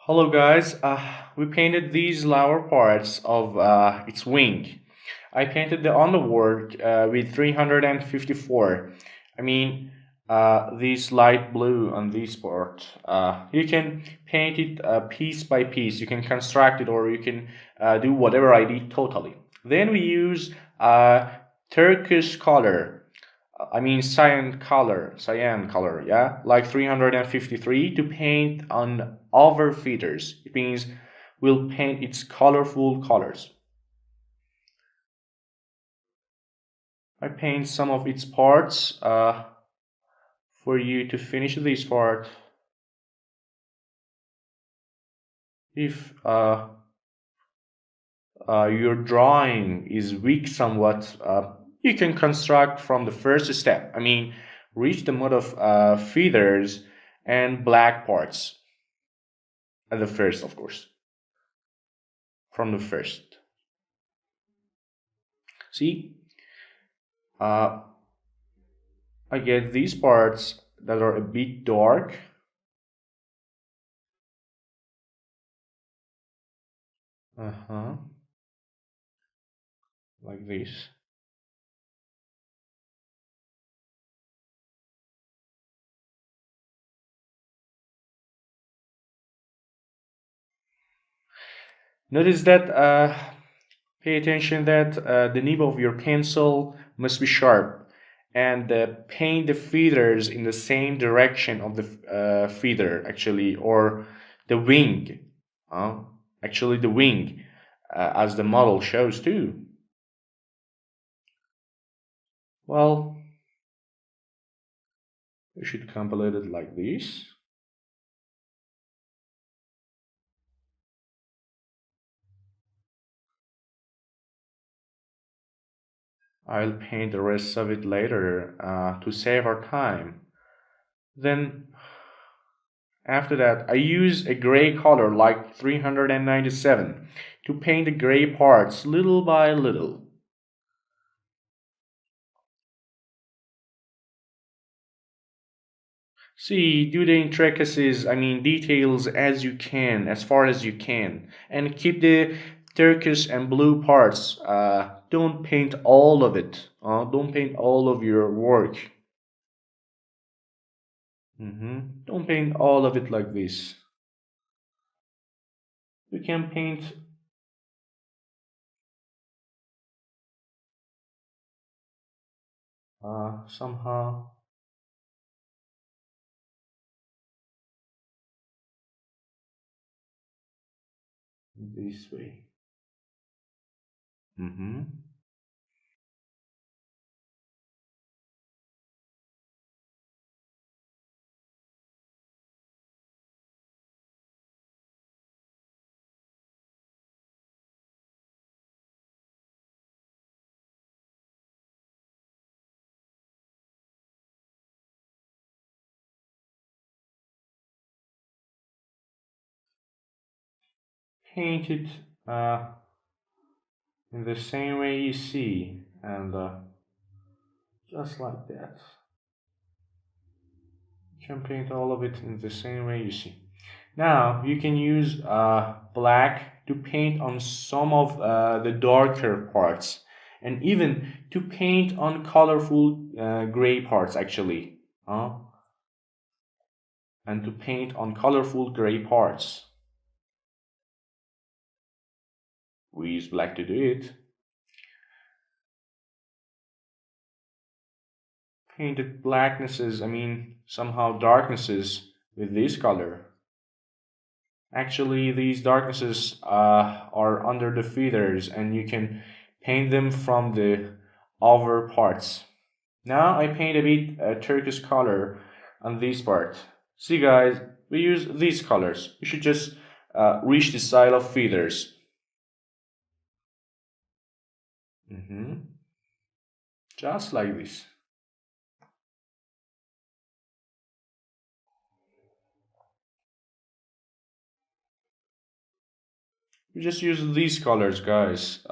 Hello guys, we painted these lower parts of its wing. I painted the underworld with 354. I mean, this light blue on this part. You can paint it piece by piece. You can construct it or you can do whatever I did totally. Then we use turquoise color. I mean cyan color, yeah, like 353 to paint on over feathers. It means we'll paint its colorful colors. I paint some of its parts for you to finish this part. If your drawing is weak somewhat, you can construct from the first step. I mean, reach the mode of feathers and black parts at the first, of course, from the first. See, uh, I get these parts that are a bit dark. Uh-huh, like this. Notice that, pay attention that the nib of your pencil must be sharp and paint the feathers in the same direction of the feather, actually, or the wing. Uh, Actually, the wing, as the model shows too. Well, we should complete it like this. I'll paint the rest of it later to save our time. Then after that, I use a gray color like 397 to paint the gray parts little by little. See, do the intricacies, I mean details as you can, as far as you can, and keep the turquoise and blue parts. Don't paint all of it. Don't paint all of your work. Don't paint all of it like this. You can paint somehow this way. Mm-hmm. Paint it in the same way you see, and just like that. You can paint all of it in the same way you see. Now you can use black to paint on some of the darker parts, and even to paint on colorful gray parts actually, uh, and to paint on colorful gray parts. We use black to do it. Painted blacknesses, I mean somehow darknesses with this color. Actually, these darknesses are under the feathers and you can paint them from the over parts. Now I paint a bit turquoise color on this part. See guys, we use these colors. You should just reach the style of feathers. hmm Just like this. We just use these colors, guys.